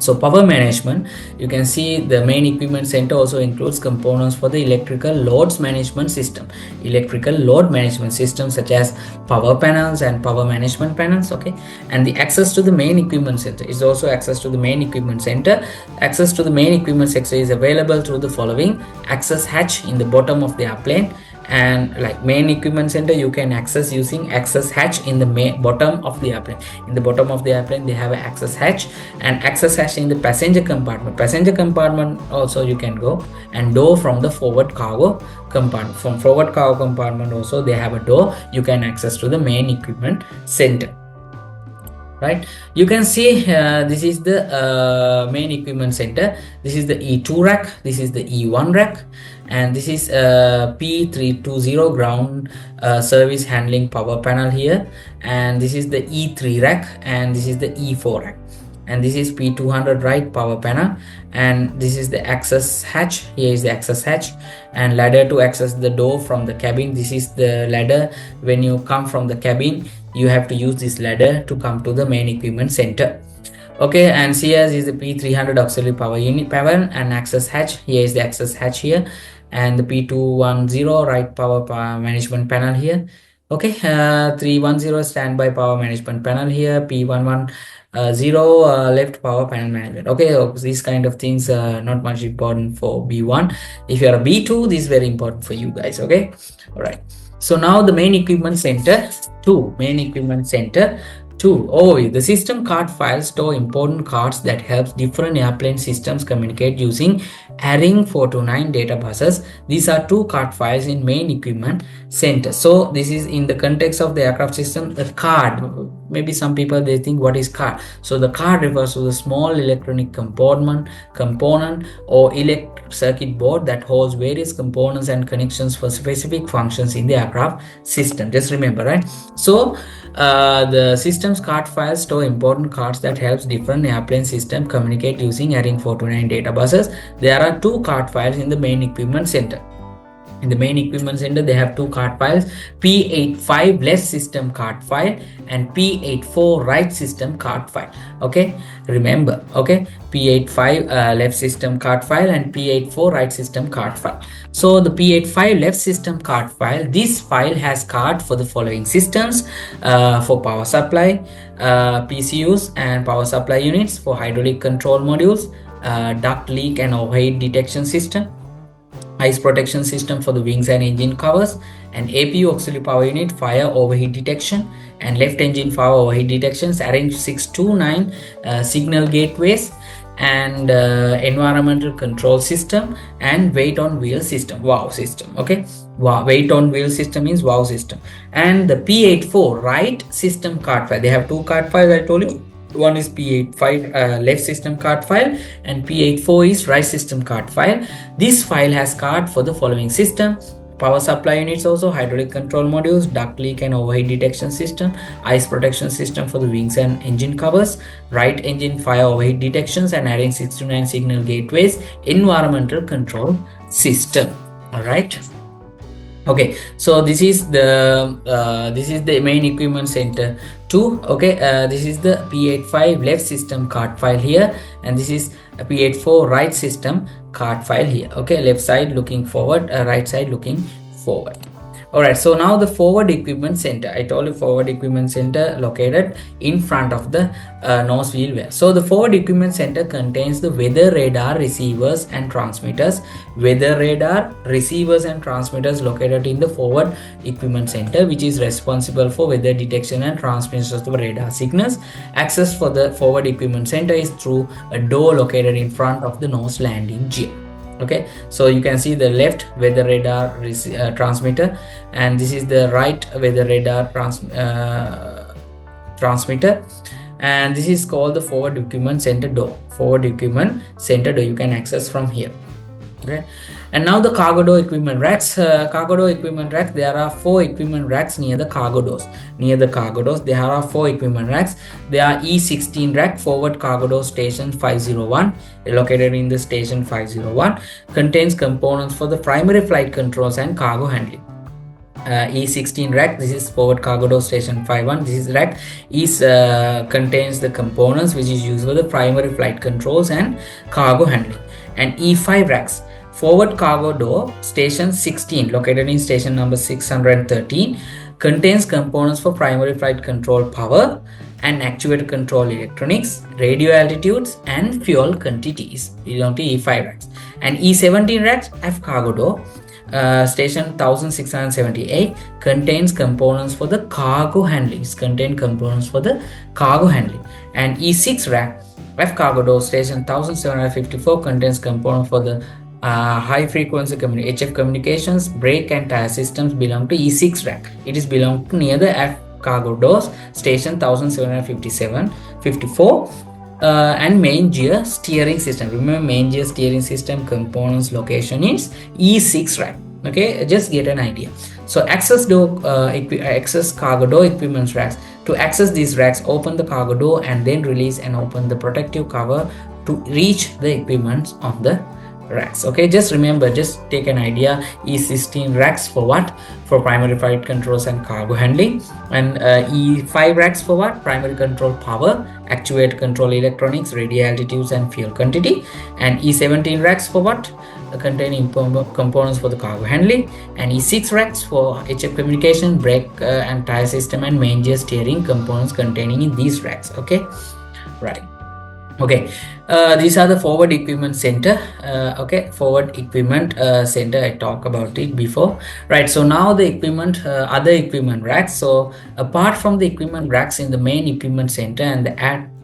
So power management, you can see the main equipment center also includes components for the electrical loads management system. Electrical load management systems such as power panels and power management panels. Okay, and the access to the main equipment center is also access to the main equipment center. Access to the main equipment center is available through the following: access hatch in the bottom of the airplane, and like main equipment center you can access using access hatch in the bottom of the airplane. In the bottom of the airplane they have an access hatch, and access hatch in the passenger compartment also you can go, and door from the forward cargo compartment. From forward cargo compartment also they have a door, you can access to the main equipment center. Right, you can see this is the main equipment center. This is the E2 rack, this is the E1 rack, and this is P320 ground service handling power panel here, and this is the E3 rack, and this is the E4 rack, and this is P200 right power panel, and this is the access hatch. Here is the access hatch, and ladder to access the door from the cabin. This is the ladder. When you come from the cabin, you have to use this ladder to come to the main equipment center. Okay, and here is the P300 auxiliary power unit panel and access hatch. Here is the access hatch here, and the P210 right power management panel here. Okay, 310 standby power management panel here, P110 left power panel management. Okay, so these kind of things are not much important for B1. If you are a B2, this is very important for you guys. Okay, all right. So now the main equipment center 2. The system card files store important cards that helps different airplane systems communicate using ARINC 429 data buses. These are 2 card files in main equipment center. So this is in the context of the aircraft system. The card, maybe some people they think what is card. So the card refers to the small electronic component or electric circuit board that holds various components and connections for specific functions in the aircraft system. Just remember, right? So the system's card files store important cards that helps different airplane system communicate using ARINC 429 data buses. There are 2 card files in the main equipment center. In the main equipment center they have 2 card files: P85 left system card file and P84 right system card file. Okay, remember, okay, P85 left system card file and P84 right system card file. So the P85 left system card file, this file has card for the following systems: for power supply, PCUs and power supply units, for hydraulic control modules, duct leak and overheat detection system, ice protection system for the wings and engine covers, and APU auxiliary power unit, fire overheat detection and left engine power overheat detections, ARINC 629 signal gateways, and environmental control system, and weight on wheel system, wow system. Okay, wow, weight on wheel system means wow system. And the P84 right system card file, they have two card files, I told you. One is P85 left system card file, and P84 is right system card file. This file has card for the following system: power supply units, also hydraulic control modules, duct leak and overheat detection system, ice protection system for the wings and engine covers, right engine fire overheat detections, and adding 6 to 9 signal gateways, environmental control system. All right. Okay, so this is the main equipment center 2. Okay, this is the P85 left system card file here, and this is a P84 right system card file here. Okay, left side looking forward, right side looking forward. All right, so now the forward equipment center, I told you forward equipment center located in front of the nose wheel well. So the forward equipment center contains the weather radar receivers and transmitters. Weather radar receivers and transmitters located in the forward equipment center, which is responsible for weather detection and transmission of the radar signals. Access for the forward equipment center is through a door located in front of the nose landing gear. Okay, so you can see the left weather radar transmitter, and this is the right weather radar transmitter, and this is called the forward equipment center door. Forward equipment center door you can access from here. Okay, and now the cargo door equipment racks. Cargo door equipment racks, there are 4 equipment racks near the cargo doors. Near the cargo doors there are 4 equipment racks. There are E16 rack, forward cargo door station 501, located in the station 501, contains components for the primary flight controls and cargo handling. E16 rack, this is forward cargo door station 51. This is rack is contains the components which is used for the primary flight controls and cargo handling. And E5 racks, forward cargo door station 16, located in station number 613, contains components for primary flight control power and actuator control electronics, radio altitudes, and fuel quantities. Belong to E5 racks. And E17 racks, F cargo door station 1678, contains components for the cargo handling. And E6 rack, F cargo door station 1754, contains components for the high frequency HF communications, brake and tire systems. Belong to E6 rack. It is belong to near the F cargo doors station 1754. And main gear steering system. Remember, main gear steering system components location is E6 rack. Okay, just get an idea. So access cargo door equipment racks. To access these racks, open the cargo door and then release and open the protective cover to reach the equipment on the racks. Okay, just remember, just take an idea. E16 racks for what? For primary flight controls and cargo handling. And E5 racks for what? Primary control power, actuate control electronics, radio altitudes, and fuel quantity. And E17 racks for what? Containing components for the cargo handling. And E6 racks for HF communication, brake and tire system, and main gear steering components containing in these racks. Okay, right. Okay, these are the forward equipment center. Okay, forward equipment center, I talked about it before, right? So now the equipment, other equipment racks. So apart from the equipment racks in the main equipment center and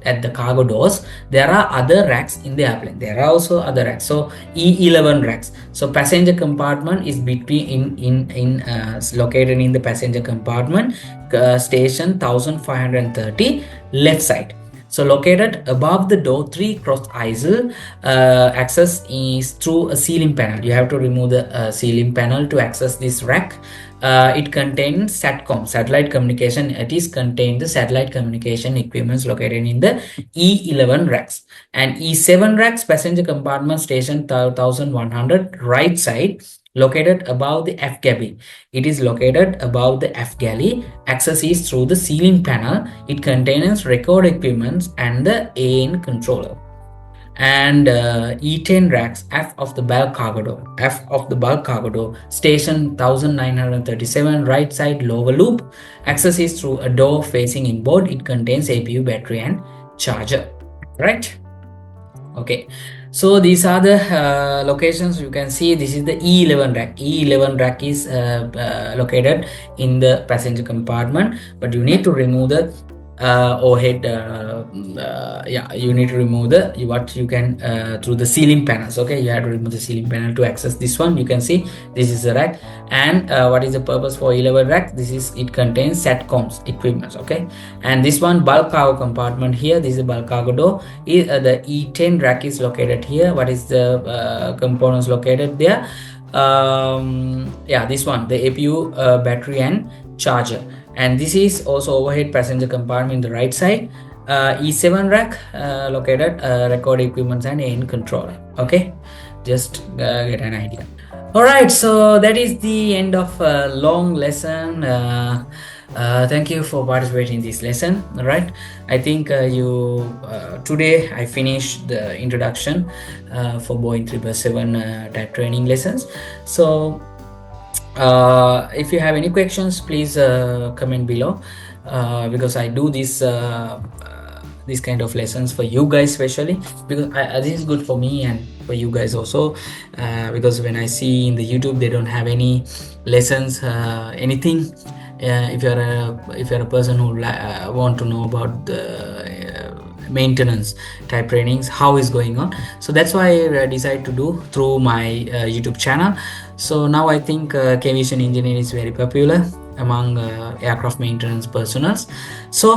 at the cargo doors, there are other racks in the airplane. There are also other racks. So E11 racks. So passenger compartment is between located in the passenger compartment, station 1530, left side. So located above the door 3 cross aisle, access is through a ceiling panel. You have to remove the ceiling panel to access this rack. It contains SATCOM, satellite communication. It is contained the satellite communication equipments located in the E11 racks. And E7 racks, passenger compartment station 1100, right side, located above the F galley. It is located above the F galley. Access is through the ceiling panel. It contains record equipments and the AN controller. And E10 racks, F of the bulk cargo door, station 1937, right side lower loop. Access is through a door facing inboard. It contains APU battery and charger. Right. Okay. So these are the locations. You can see this is the E11 rack. E11 rack is located in the passenger compartment, but you need to remove the overhead, yeah, you need to remove the what you can through the ceiling panels. Okay, you have to remove the ceiling panel to access this one. You can see this is the rack. And what is the purpose for E-level rack? This is, it contains satcoms equipments. Okay, and this one bulk cargo compartment here, this is a bulk cargo door. The E10 rack is located here. What is the components located there? Yeah, this one, the APU, battery and charger. And this is also overhead passenger compartment in the right side. E7 rack, located record equipment and aim controller. Okay, just get an idea. All right, so that is the end of a long lesson. Thank you for participating in this lesson. All right, I think today I finished the introduction for Boeing 777 type training lessons. So if you have any questions, please comment below, because I do this kind of lessons for you guys especially, because this is good for me and for you guys also, because when I see in the YouTube they don't have any lessons, anything. If you're a person who want to know about the maintenance type trainings, how is going on, so that's why I decided to do through my YouTube channel. So now I think Kwation Engineering is very popular among aircraft maintenance personals. So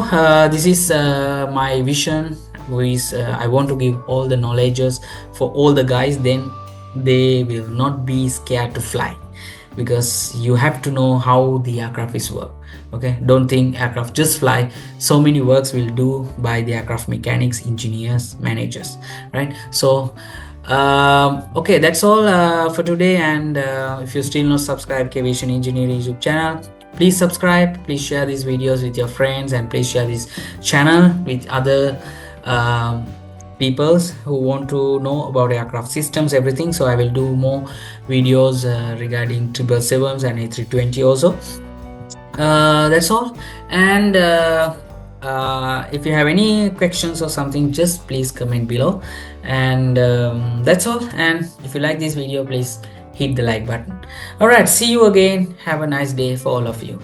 this is my vision, which I want to give all the knowledges for all the guys, then they will not be scared to fly, because you have to know how the aircraft is work. Okay, don't think aircraft just fly. So many works will do by the aircraft mechanics, engineers, managers, right? So okay, that's all for today. And if you still not subscribe Aviation Engineering YouTube channel, please subscribe, please share these videos with your friends, and please share this channel with other peoples who want to know about aircraft systems, everything. So I will do more videos regarding 777s and A320 also. That's all. And if you have any questions or something, just please comment below. And that's all. And if you like this video, please hit the like button. All right, see you again. Have a nice day for all of you.